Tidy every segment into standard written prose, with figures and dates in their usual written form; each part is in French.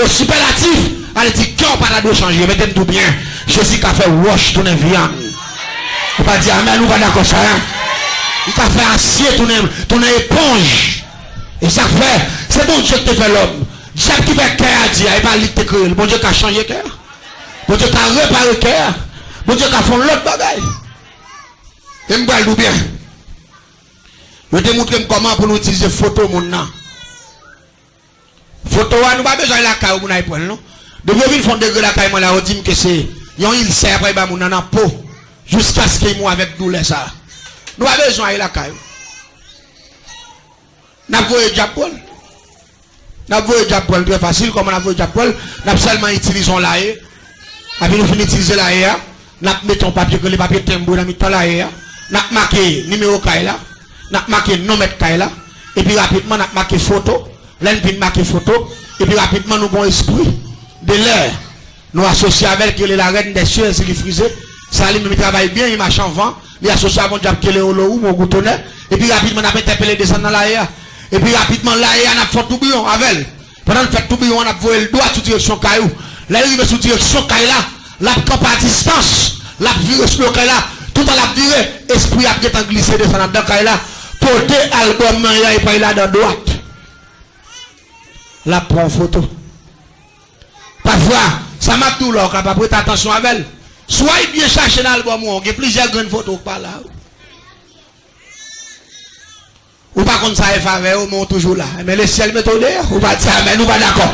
superlatif, elle dit cœur pas de changer, mettez tout bien. Jésus qui a fait wash tourner viande. On va dire amen, nous pas d'accord ça. Il t'a fait acier tourner éponge. Et ça fait, c'est bon Dieu qui te fait l'homme. Dieu qui fait cœur à dire, il va lui te créer. Bon Dieu qui a changé cœur. Bon Dieu qui a réparé cœur. Bon Dieu qui a fait l'autre bagaille. Et me parle bien. Je te montre comment pour nous utiliser photo mon nom. Photo nous pas besoin de la caille mon iPhone non. Depuis qu'ils font degré la caille moi là on dit que c'est il sert après ba mon dans peau jusqu'à ce qu'il moi avec douleur ça. Nous pas besoin de la caille. N'a voyé Japon. N'a voyé Japon très facile comme on a voyé Japon, n'a seulement utilisons la haie. Après nous finissons utiliser la haie, n'a mettons papier que les papiers timbre dans mettre la haie, n'a marqué numéro caille là. N'a marqué nom mettre caille là et puis rapidement n'a marqué photo là nous vient marquer photo et puis rapidement nous bon esprit de l'air nous associer avec la reine des cieux c'est qui frisé ça lui me travaille bien il marche en vent il associe à mon diable que le ou mon goutonnet et puis rapidement n'a interpellé descendre dans l'air et puis rapidement l'air n'a fait tout bouillon avec pendant le fait tout bouillon on a volé le doigt sous direction caillou là il arrive sous direction caillou là la camp à distance la viré sur le caillou là tout à la virée esprit a été glissé descendre dans caillou là porter album et pas là dans droite la prend photo parfois ça m'a tout là capable prêter attention à elle soit bien chercher dans l'album il y a plusieurs grandes photos par là ou pas comme ça est faveur ou toujours là mais le ciel met au l'air ou pas dire mais nous pas d'accord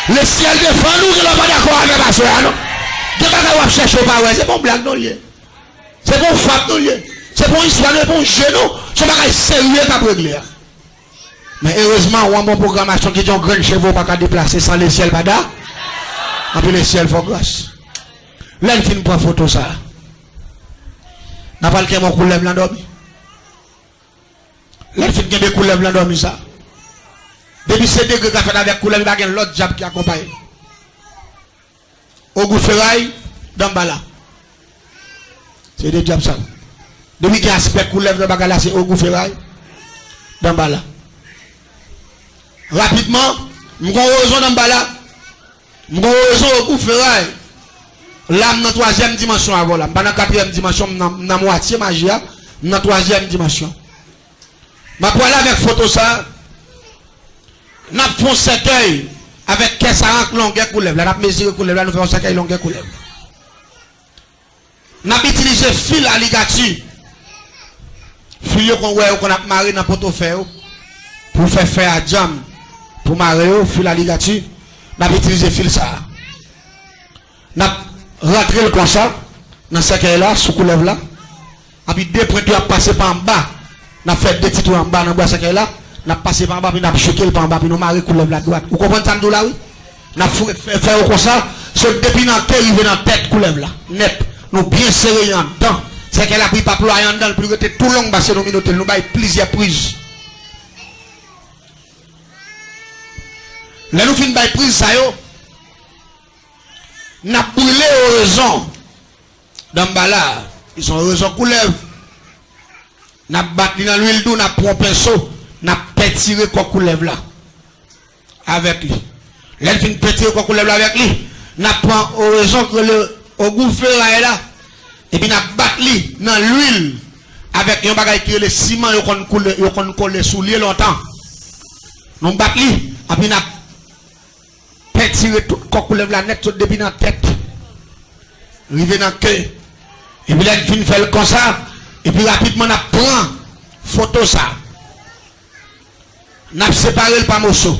le ciel défend nous qui pas d'accord avec ma soeur non de pas chercher pas ouais c'est bon blague non lié c'est bon frappe non lié c'est bon histoire de bon genou c'est pas sérieux qu'à régler mais heureusement on a une bonne programmation qui dit un grand chevaux pas qu'à déplacer sans le ciel pas là et puis le ciel faut grâce là il finit prendre photo ça n'a pas le mon couleur blanc dormi là il finit des couleurs blanc dormi ça depuis ces deux que fait avec couleur il y a l'autre diable qui accompagne au goût ferraille dans bala c'est des diables ça depuis qu'il y a aspect couleur de bagala c'est au goût ferraille dans bala rapidement nous avons raison dans bala nous avons raison au goût ferraille l'âme dans troisième dimension avant là pas dans quatrième dimension dans moitié magia dans troisième dimension ma pour aller avec photo ça n'a fait un cercueil avec 40 longueur couleur là n'a mesuré couleur là nous faisons un cercueil longueur couleur n'a utilisé fil à ligature fil qu'on a marré dans portefeuille pour faire à jam pour marrer fil à ligature n'a utilisé fil ça n'a rentré le comme ça dans ce cercueil là sous couleur là et puis deux points à passer par en bas n'a fait deux petits tours en bas dans le cercueil là n'a passé par en bas puis n'a choqué par en bas puis nous marrer couleur la droite vous comprenez ça là oui n'a fait comme ça c'est depuis dans tête arrivé dans tête couleur là net nous bien serré en dedans c'est qu'elle a pris pas ployer en dedans le plus tout long parce que nous bail plusieurs prises là nous fin bail prise ça yo n'a brûlé horizon dans bala ils sont horizon couleur n'a battu dans l'huile d'eau n'a pris un pinceau n'a pétiré quoi couleur là avec lui là fin pétiré quoi couleur là avec lui n'a prend horizon que le au goût ferraille là et puis n'a battu dans l'huile avec un bagage qui est le ciment yo kon coller sous lui longtemps nous battu et puis n'a pétiré tout quoi couleur là net depuis dans tête rivé dans cœur et puis là il fait comme ça et puis rapidement n'a prend photo ça n'a séparé par morceau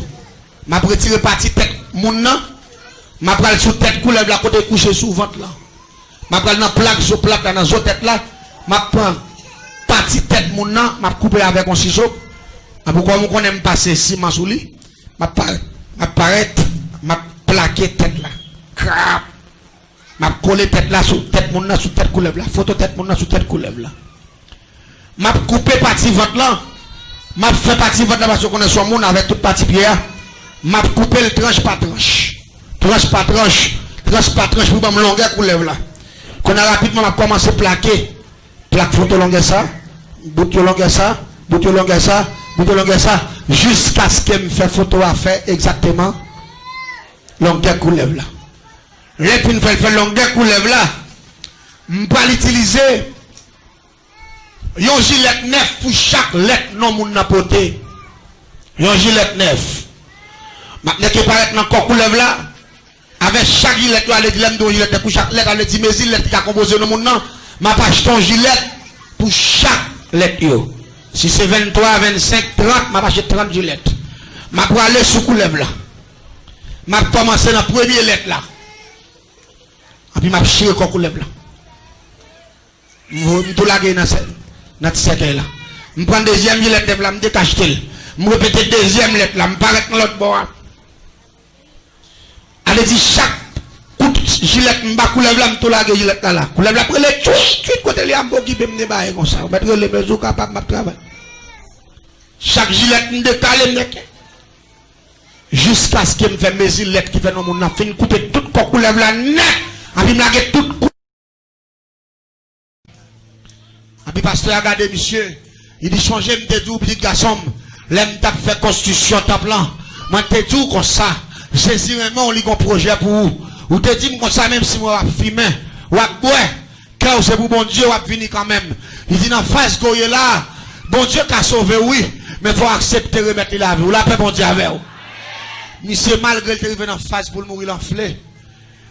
m'a retiré partie tête moun nan m'a pral sous tête couleur la côté couché sous ventre là m'a pral dans plaque sur plaque dans zo tête là m'a prend partie tête moun nan m'a coupé avec un ciseau pourquoi on connaît passer ciment sous lui m'a plaqué tête là crap m'a collé tête là sous tête moun nan sous tête couleur là photo tête moun nan sous tête couleur là m'a coupé partie ventre là m'a fait partie ventre là parce qu'on est sur moun avec toute partie pied m'a coupé le tranche par tranche pour me longueur couleur là qu'on a rapidement m'a commencé à plaquer plaque photo longueur ça bout longueur ça jusqu'à ce qu'elle me fait photo à faire exactement longueur coulève là. Les puis nous faire longueur coulève là. On peut l'utiliser. Yon gilet neuf pour chaque lettre non moun n'a porté. Yon gilet neuf. Maintenant que paraît dans corps coulève là. Avec chaque gilet là les dilemme de gilet pour chaque lettre les 10 mes lettres qui a composé non moun nan. M'a pas acheté un gilet pour chaque lettre yo. Si c'est 23, 25, 30, m'a pas acheté 30 gilets. M'a pour aller sous coulève là. M'a commencé dans la première lettre là. Et puis m'a chiré corps coulève là. M'tou laguer dans cette cercle là. M'prend deuxième gilet là, m'décache tel. M'répéter deuxième lettre là, m'paraît dans l'autre bord. Allez dit chaque coup gilet m'ba coulève là, m'tou laguer gilet là. Coulève là près les tout côté les ambo qui peut me débailler comme ça. Mettre les besoins capable m'a travail. Chaque gilet m'décaler m'nek. Jusqu'à ce que me fait mes gilets qui fait non mon fin couper tout corps coulève là net. Et puis m'laguer tout. Et puis pasteur a regardé monsieur, il dit changer m'te dit petit garçon, l'aime t'a fait constitution top là. Moi te dit comme ça, Jésus vraiment on lit un projet pour vous. Ou te dit comme ça même si moi filmer, ou boire, car c'est pour bon Dieu ou venir quand même. Il dit dans face goye là, bon Dieu qu'a sauvé oui, mais faut accepter remettre la vie. Ou la paix bon Dieu avec vous. Monsieur malgré le arrivé dans face pour mourir l'enflé,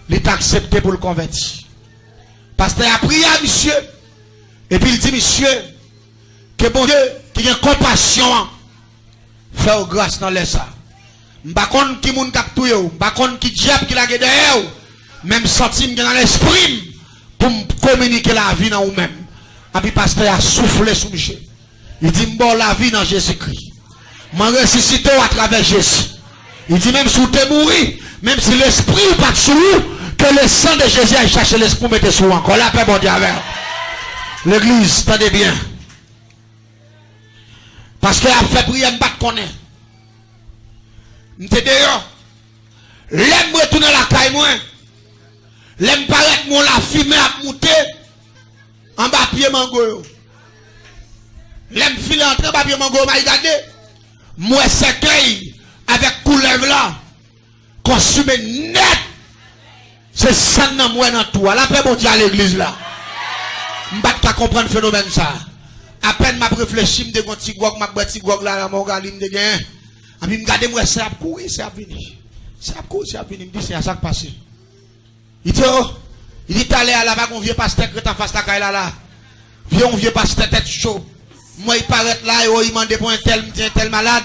il est accepté pour le convertir. Pasteur a prié à monsieur. Et puis il dit, monsieur, que bon Dieu, qui a compassion, fait grâce dans les ça. M'bakon qui moun kap touye ou, m'bakon qui diable qui la gade ou, même sentime dans l'esprit, pour communiquer la vie dans vous-même. Et puis pasteur a soufflé sous monsieur. Il dit, m'bon la vie dans Jésus-Christ. M'en ressuscité à travers Jésus. Il dit, même si vous êtes mouru, même si l'esprit n'est pas sous vous, que le sang de Jésus a cherché l'esprit, mettez sous vous encore. La paix, bon Dieu, avec l'église, attendez bien. Parce qu'elle a fait prier, m'bat connaît. M'te d'ailleurs. L'aime retourner la caille, moi. L'aime paraître, mon la fumée a monté. En bas, pied mango. L'aime filer entrer, en bas, pied mango, m'a regardé. Moi, cercueil, avec coulève là. Consumé net. C'est ça, dans moi, dans tout. La paix, bon Dieu, à l'église là. M'bat pas comprendre le phénomène ça. À peine m'a réfléchi, m'de gon ti gog, m'a petit gog là, mon gars, m'de gain. Et puis m'garder moi ça a courir, ça a venir. Ça a courir, ça a venir, me dit c'est ça qui passe. Il dit allez à la vague on vieux pasteur qui est en face la caille là. Vieux on vieux pasteur tête chaud. Moi il paraît là et il m'a demandé pour un tel malade.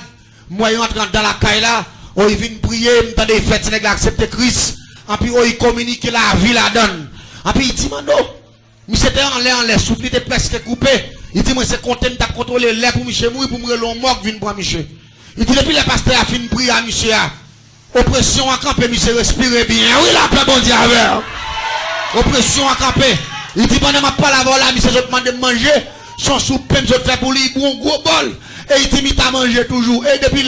Moi il entre dans la caille là, il vient prier, m'tende fait nèg accepter Christ. Et puis il communique la vie la donne. Et puis il dit mando monsieur était en l'air, souffle était presque coupé. Il dit, moi, c'est content de contrôler l'air pour monsieur mourir, pour me l'on mort, vient pour monsieur. Il dit, depuis le pasteur a fini de prier à monsieur, oppression à camper, monsieur respire bien. Oui, la paix, bon Dieu, avec. Oppression à camper. Il dit, pendant ma parole là, monsieur, je demande de manger, son soupe, je fais pour lui, bon gros bol. Et il dit, il t'a mangé toujours. Et depuis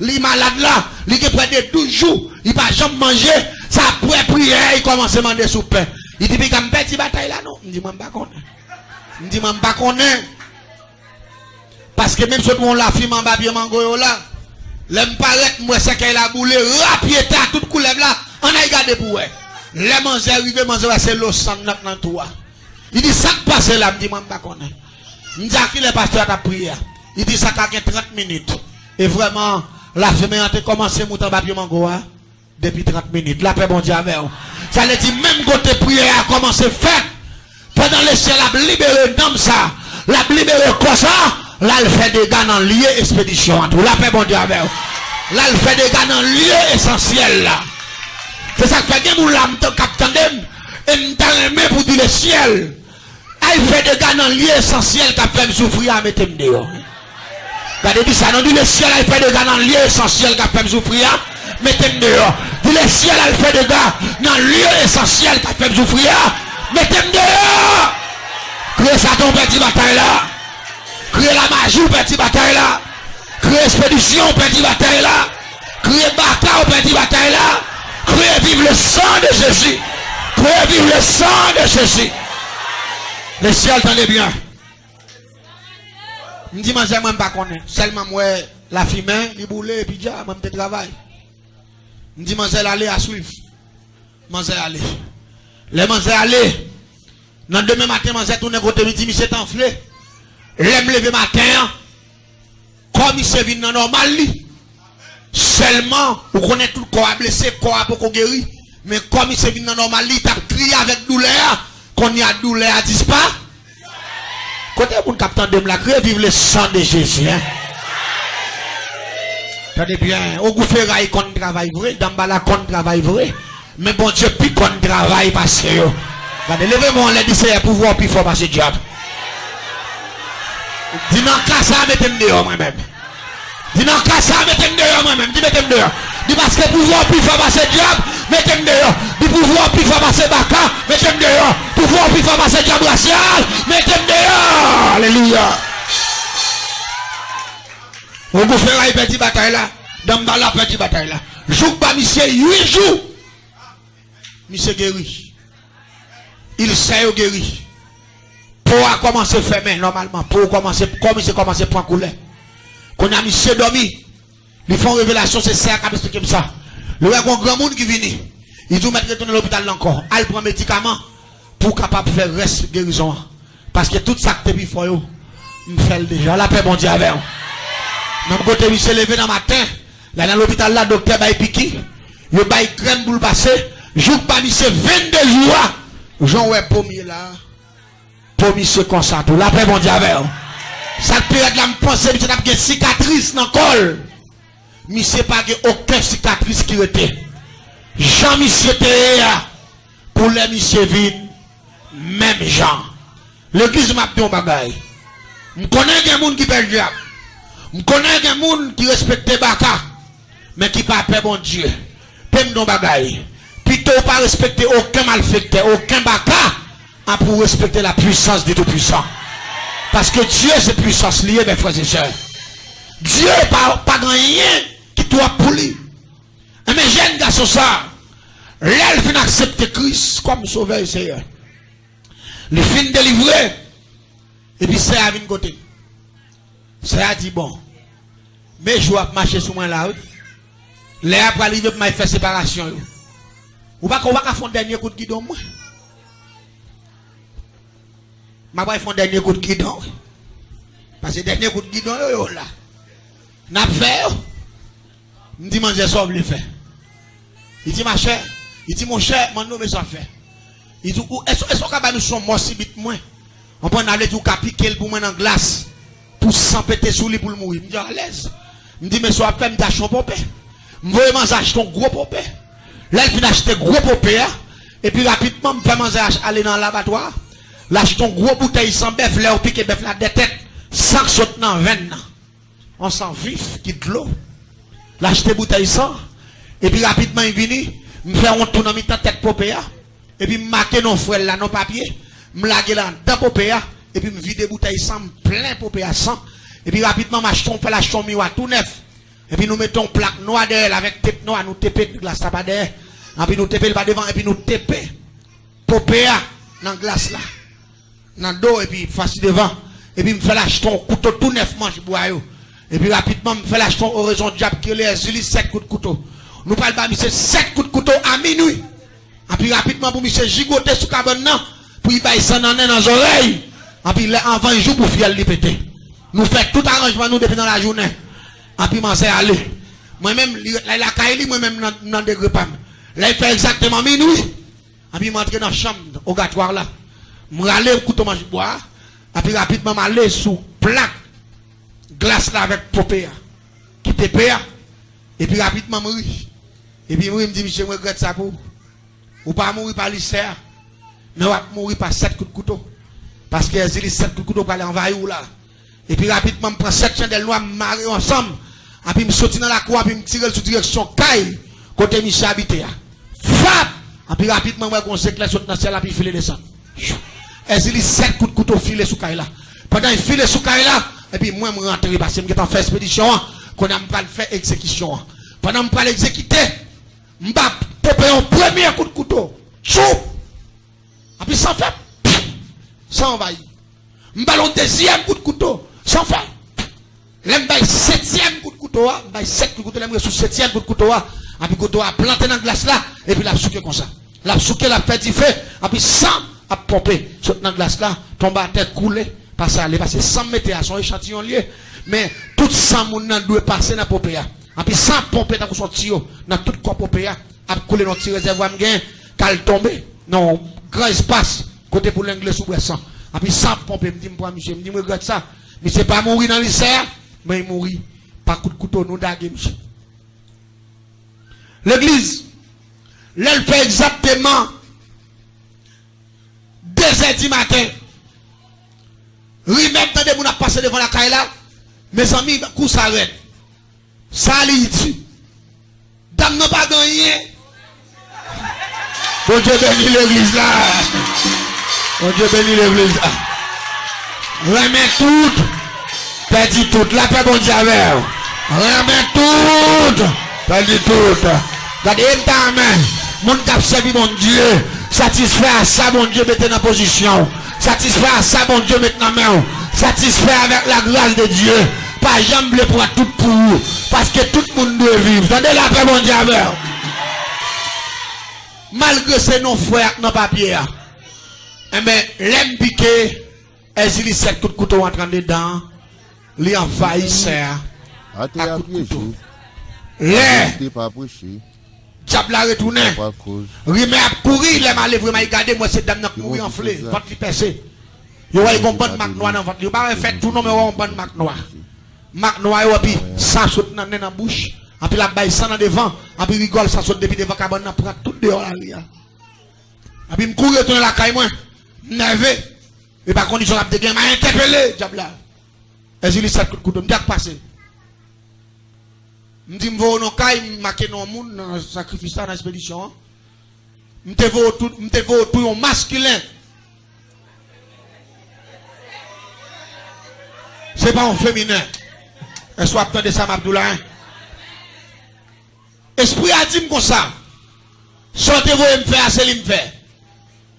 les malades là, il est près de toujours, il va jamais manger, ça après prière, il commence à demander soupe. Il dit, mais quand petit bataille là, non. Il dit, je ne sais pas connaître. Parce que même si on l'a fait, en bas, bien mango là, l'aime paraît, moi, c'est qu'elle a boulé, rapiété à toute couleur là, on a regardé pour elle. Les manger arrivé, manger, c'est l'eau sans dans toi. Il dit, ça qui passe là, je dis, je ne sais pas connaître. Il dit, qui le pasteur a prié. Il dit, ça a 30 minutes. Et vraiment, la femme a commencé à monter en bas, bien mango depuis 30 minutes. La paix, bon Dieu, avec vous. Ça veut dire, même côté prière a commencé à faire. Pendant le ciel, la libéré d'homme ça. La libéré comme ça. Là, elle fait des gars dans le lieu expédition. La paix, bon Dieu, avec vous. Là, elle fait des gars dans le lieu essentiel là. C'est ça que fait que nous l'âme de capitaine. Et nous t'en pour dire le ciel. Elle fait des gars dans le lieu essentiel qui a fait me souffrir à mettre dehors. Regardez ça, non, dit le ciel, elle fait des gars dans le lieu essentiel qui a fait me souffrir. Mettez-moi dehors. Dis le ciel, elle fait des gars dans le lieu essentiel qui a fait souffrir. Mettez-moi dehors. Créez ça ton petit bataille là. Créez la magie au petit bataille là. Créez expédition au petit bataille là. Créez bataille au petit bataille là. Créez vivre le sang de Jésus. Créez vivre le sang de Jésus. Le ciel, tenez bien. Je dis, moi, je ne pas connaître. Seulement, moi, la fumée, les boulets, et puis déjà, moi, je travaille. Je dis, Manzel aller à suivre. Manzel aller. Les Manzel aller. Dans demain matin, Manzel tourne côté midi, monsieur t'enflé. L'aime lever matin. Comme il se vient dans normal. Seulement, vous connaissez tout le corps blessé, le corps pour guéri. Mais comme il se vient dans normal, il t'a crié avec douleur. Qu'on y a douleur, à dis pas. Côté pour le capitaine de la crier, vive le sang de Jésus. Hein? Tenez bien, au goufferail qu'on travaille vrai, dans bala qu'on travaille vrai. Mais bon Dieu, puis qu'on travaille parce que yo. Levez-moi, on l'a dit, c'est pouvoir plus fort parce que diable. Dis non, ça, mettez-moi dehors moi-même. Dis non, ça, mettez-moi dehors moi-même. Dis mettez-moi dehors. Dis parce que pouvoir plus fort parce que diable, mettez-moi dehors. Dis pouvoir plus fort parce que baka, mettez-moi dehors. Pouvoir plus fort parce que diable racial, mettez-moi dehors. Alléluia. Au goufferail, petit bataille là. Dans la petite bataille là. Jour pas monsieur 8 jours. Monsieur guéri. Il sait guéri. Pour commencer à faire main normalement. Pour commencer, comme il commence à prendre couleur. Quand a monsieur dormi. Ils font révélation, c'est ça qui explique comme ça. Le grand monde qui vient. Il doit mettre retourner à l'hôpital encore. Il prend médicaments pour capable faire reste guérison. Parce que tout ça que tu fais, je fais déjà. La paix mon Dieu avec vous. Même côté il s'est levé dans le matin, là dans l'hôpital là, docteur Baye Piki, il baille crème pour le passer, jour pas monsieur 22 jours, Jean ouais pommier là, pommier c'est comme ça, tout la paix mon Dieu avec ça période là, je pense que monsieur a une cicatrice dans le col, monsieur pas aucune cicatrice qui était, Jean monsieur était pour les monsieur vide, même Jean, l'église m'a dit un bagage, je connais des gens qui perdent diable. Je connais des gens qui respectent Baka, mais qui ne pas bon Dieu. Pem don bagaille. Plutôt pas respecter aucun malfaiteur, aucun Baka, pour respecter la puissance du Tout-Puissant. Parce que Dieu, c'est puissance liée, mes frères et sœurs. Dieu n'a pas rien qui doit pour lui. Mais jeune garçon, ça, l'elle vient accepter Christ comme sauveur et Seigneur. Le fin délivré, et puis c'est à une côté. C'est à dire bon, mais je vais marcher sur moi là. Les après arriver pour faire séparation. Ou pas qu'on va faire un dernier coup de guidon moi. Je vais faire un dernier coup de guidon. Parce que le dernier coup de guidon là. N'a fait. Je dis manger ça le faire. Il dit ma chère, il dit mon cher, mon nom mais ça fait. Il dit est-ce que nous sommes morts si vite moins. On peut aller tout capiquer pour moi dans glace. Pour s'empêter sous lui pour le mourir. Je me dis à l'aise. Je me dis, mais soit après, je m'achète un popé. Je vais m'acheter un gros popé. Là, je vais acheter un gros popé. Et puis rapidement, je vais aller dans l'abattoir. Là, j'achète un gros bouteille sans bœuf. Là, on pique bœuf là de tête. Sans sauter dans 20 ans. On s'en vif, qui de l'eau. Là, j'achète une bouteille sans. Et puis rapidement, il vient. Je fais un tour dans la tête popé. Et puis, je marque nos frères là, nos papiers. Je lague là dans popé. Et puis, je vide des bouteilles sans plein popé à sang. Et puis, rapidement, on fait la chambre miroir tout neuf. Et puis, nous mettons plaque noire derrière avec tête noire. Nous tépé de glace pas derrière. Et puis, nous tépé le bas devant. Et puis, nous tépé popé dans la glace là. Dans le dos. Et puis, face devant. Et puis, je fais la chambre couteau tout neuf manche boyau. Et puis, rapidement, je fais la chambre horizon diable qui est 7 coups de couteau. Nous parlons pas, monsieur, 7 coups de couteau à minuit. Et puis, rapidement, pour monsieur gigoter sous cabane, pour y bailler ça dans les oreilles. Et puis, avant un jour, pour faire le péter. Nous faisons tout arrangement, nous, depuis dans la journée. Et puis, je aller. Moi-même, la caille, moi-même, dans des repas. Là, il fait exactement minuit. Et puis, je rentre dans la chambre, au gâtoir là. Je aller au couteau mange bois. Et puis, rapidement, je aller sous plaque. Glace là avec popé. Qui te paye. Et puis, rapidement, je ris. Et puis, je me dis, monsieur, je regrette ça pour. Ou pas mourir par lycée. Mais on va mourir par 7 coups de couteau. Parce que les 7 coups de couteau pour aller envahir là. Et puis rapidement, je prends 7 chandelles noires, je marie ensemble. Et puis je saute dans la cour, et puis je tire sous direction caille, côté Michel habité. Fap! Et puis rapidement, je conseille que saute dans le ciel, et puis filer descend. Et c'est les 7 coups de couteau filés sous caille là. Pendant qu'il file sous caille là, et puis moi, je rentre parce que je vais faire expédition, qu'on a pas faire exécution. Pendant que je vais l'exécuter, je vais popper un premier coup de couteau. Chou! Et puis sans faire, sans envahir. Je vais un deuxième coup de couteau. Sans faire. Là, je vais 7e coup de couteau. Je vais 7 coups de couteau. Je vais 7e coup de couteau. Et puis quand a planté dans la glace là, et puis la souqué comme ça. La souqué, la fait du feu, et puis sans à pomper. Saute dans la glace là, tombe à tête coulée, passe à aller, parce que sans mettre à son échantillon lié. Mais tout ça, mon nan doit passer dans la pompe. Et puis sans pomper dans son tuyau, dans tout corps pompe, à couler dans le réservoir, qu'elle tombe. Non, grand espace, côté pour l'anglais sous bressan. Et puis sans pomper, me dit, moi, monsieur, me dit, je regrette ça. Mais c'est pas mourir dans l'issue, mais il mourit par coup de couteau, nous daguer, monsieur. L'église, elle fait exactement 2h du matin. Oui, même temps de vous passer devant la caille là, mes amis, coup s'arrête. Ça allait dessus. Dame n'a pas gagné. Bon Dieu bénit l'église là. Bon Dieu bénit l'église là. Remets tout. Perdu tout. La paix bon Dieu avec. Remets tout. Perdu tout. Regardez, ta main. Mon cap servi mon Dieu. Satisfait à ça, mon Dieu, mettez dans position. Satisfait à ça, mon Dieu, mettez dans main. Satisfait avec la grâce de Dieu. Pas jamais pour tout pour vous. Parce que tout le monde doit vivre. Attendez la paix, mon Dieu, avec. Malgré ces non-frères, non papiers. Eh bien, l'aime piqué, elles y set coup de couteau en train dedans. Les envahisseurs. À coup de couteau. Les. Diable a retourné. Rimé a couru, il m'a levé, il m'a regardé, moi c'est dame qui mourir en flé, votre percé. Il y a une bonne marque noire dans votre. Il n'y a pas fait tout, non, mais il y a une bonne marque noire. Marque noire, et puis ça saute dans la bouche, et puis la baille ça dans devant, et puis rigole, ça saute depuis devant, cabane, pour tout dehors là. Et puis il me court, retourner la caille, moi, nerveux. Et par condition, la dégaine m'a interpellé, diable là. Et j'ai dit ça coup de couteau, je me dis passé. Je dis, je vais au cas, je marqué dans le monde, dans le sacrifice, dans l'expédition. Je vais tout masculin. Ce n'est pas un féminin. Est-ce que vous attendez ça, Abdoulaye? Esprit a dit comme ça. Sortez-vous et me faire, assez me faire.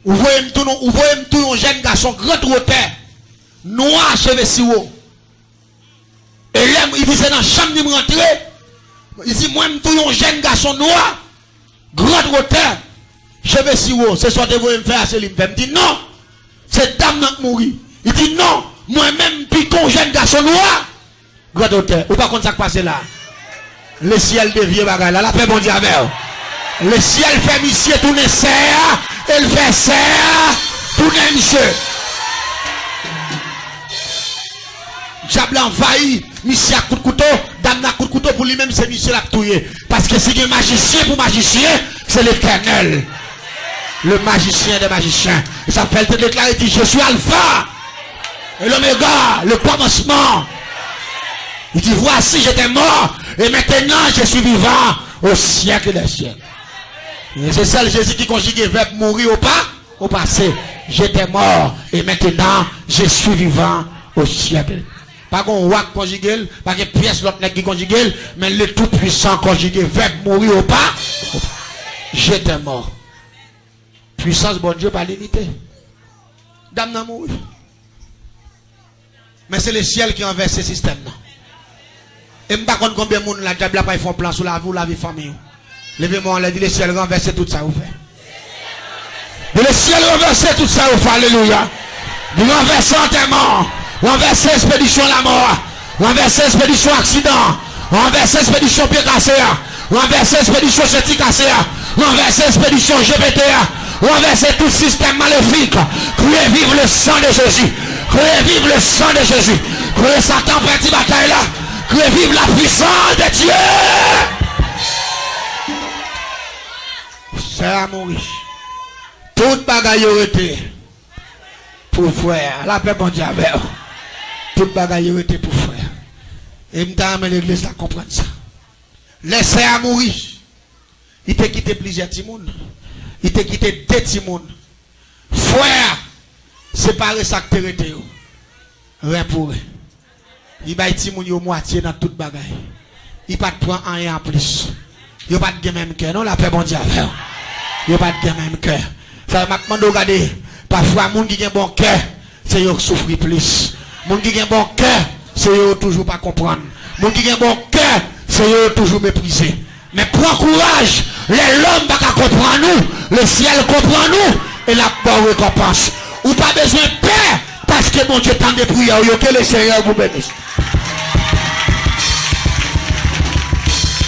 Vous voyez tout un jeune garçon, grand roteur, noir, cheveux si haut. Et là, il dit, c'est dans la chambre de me rentrer. Il dit, moi, je suis un jeune garçon noir, grand roteur, cheveux si haut. C'est sortez-vous et me faire, assez me faire. Il dit, non, c'est dame qui mourit. Il dit, non, moi-même, puis ton jeune garçon noir, grand roteur. Ou pas contre ça qui passe là. Le ciel devient bagarre là, la paix bon Dieu avec. Le ciel fait monsieur tourner serre, elle fait serre, tourner monsieur. Diable envahi, monsieur à coup de couteau, dame à coup de couteau pour lui-même, c'est monsieur l'a touillé. Parce que si il y a un magicien pour magicien, c'est l'Éternel. Le magicien des magiciens. Il s'appelle te déclarer, dit je suis Alpha et l'Oméga, le commencement. Il dit voici j'étais mort et maintenant je suis vivant au siècle des siècles. Et c'est ça le Jésus qui conjugue le verbe mourir au passé. J'étais mort et maintenant je suis vivant au siècle. Pas qu'on voit conjugué, pas que pièce l'autre qui conjugué, mais le tout puissant conjugué verbe mourir au pas. J'étais mort. Puissance bon Dieu par l'unité. Dame n'a mouru. Mais c'est le ciel qui renverse ce système là. Et je ne sais pas combien de monde la diable n'a pas fait un plan sur la vie, la vie famille. Levez-moi, on l'a dit, le ciel renverse tout ça, vous fait. Le ciel renverse tout ça, vous fait. Alléluia. Il renverse enterrement, renverse expédition la mort, renverse expédition accident, renverse expédition pied cassé, renverse expédition cheti cassé, renverse expédition GPT, renverse tout système maléfique. Croyez vivre le sang de Jésus. Croyez vivre le sang de Jésus. Croyez Satan petit bataille là. Croyez vivre la puissance de Dieu. C'est à mourir. Toute bagaille aurait été pour frère. La paix bon Dieu avec. Toute bagaille aurait été pour frère. Et je t'amène l'église à comprendre ça. Laissez à mourir. Il t'a quitté plusieurs timounes. Il t'a quitté deux timounes. Frère, séparer ça que t'es resté. Rien pour eux. Il va être timounes moitié dans toute bagaille. Il ne prend rien en plus. Il n'y a pas de même cœur. Non, la paix bon Dieu avec. Il n'y a pas de même cœur. Ça m'a demandé de regarder. Parfois, les gens qui ont un bon cœur, c'est eux qui souffrent plus. Les gens qui ont un bon cœur, c'est eux qui toujours pas comprendre. Les gens qui ont un bon cœur, c'est eux qui toujours mépriser. Mais prends courage. L'homme va comprendre nous. Le ciel comprend nous. Et la bonne récompense. Ou pas besoin de paix. Parce que mon Dieu tente de prière. Que le Seigneur vous bénisse.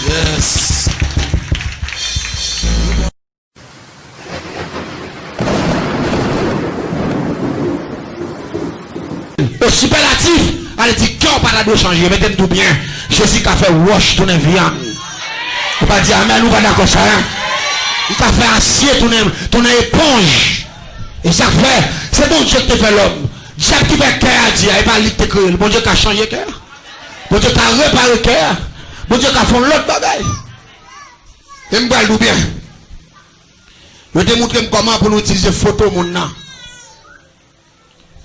Yes. Au superlatif, elle dit cœur pas de changer. Mettez tout bien. Jésus qui a fait wash tourner viande. On va dire amen, nous pas d'accord ça. Il a fait acier tourner éponge. Et ça fait, c'est bon Dieu qui te fait l'homme. Dieu qui fait cœur à dire, il va lui te créer. Bon Dieu qui a changé cœur. Bon Dieu qui a réparé cœur. Bon Dieu qui a fait l'autre bagaille. Et me parle bien. Je te montre comment pour nous utiliser photo mon nom.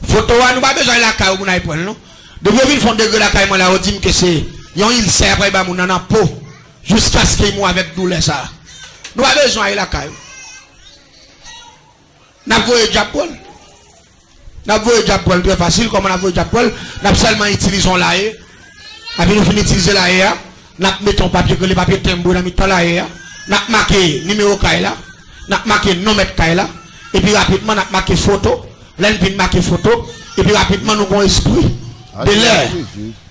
Photo, nous pas besoin de la caille ou mon non. Depuis qu'ils font degré la caille, on dit que c'est, il sert après, mon nan en peau. Jusqu'à ce qu'il mou avec douleur ça. Nous pas besoin de la caille. N'a pas de Japon. N'a pas de Japon, très facile, comme on a vu Japon. N'a seulement utilisé la haie. Après nous finissons d'utiliser la haie. N'a mettons papier que les papiers timbrés dans le la haie. N'a marqué numéro caille là. N'a marqué nom de caille là. Et puis rapidement, n'a marqué photo. Là, nous marqué photo. Et puis rapidement, nous avons esprit de l'air.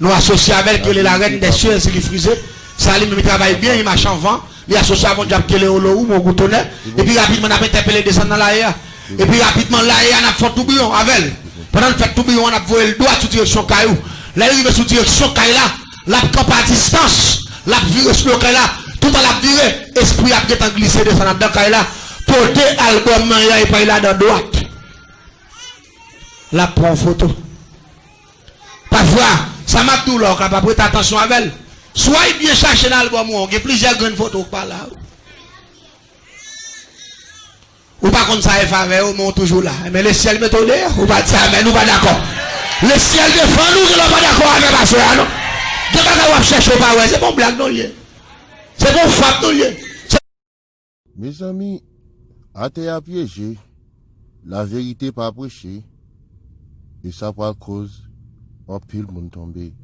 Nous associons avec la reine des cieux, c'est les frisés. Ça lui travaille bien, il marche en vent. Il associe avec Diable qui est au loup, mon goutonnet. Et puis rapidement, on a interpellé descendre dans l'air. Et puis rapidement, l'air, on a fait tout bouillon avec. Pendant qu'on fait tout bouillon, on a volé le doigt sous direction caillou. Là, il est sous direction caillou là. La camp à distance. La viré sur le caillou là. Tout à la viré. Esprit a bien glissé descendre dans caillou là. Porter album, il pas là dans droite. La prend photo. Parfois, ça m'a tout là, quand pas prêter attention avec elle. Soyez bien cherché dans l'album, il y a plusieurs grandes photos par là. Ou pas comme ça, il fait, on toujours là. Mais le ciel met au l'air, ou pas dire, mais nous pas d'accord. Le ciel défend nous, nous pas d'accord avec ma soeur, non? De pas qu'on cherche pas, ouais, c'est bon blague, non, c'est bon frappe, non, Mes amis, à te piégé, la vérité pas prêchée. Et ça par cause, en pile monde tombé.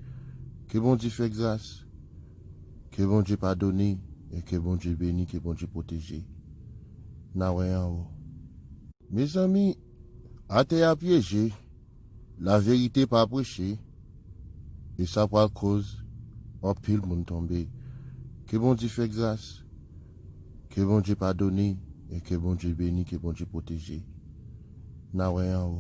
Que bon Dieu fait grâce. Que bon Dieu pardonne. Et que bon Dieu bénit, que bon Dieu protège. Na rien en haut. Mes amis, à te piégé, la vérité pas prêchée. Et ça par cause, en pile monde tombé. Que bon Dieu fait grâce. Que bon Dieu pardonne. Et que bon Dieu bénit, que bon Dieu protège. Na rien en haut.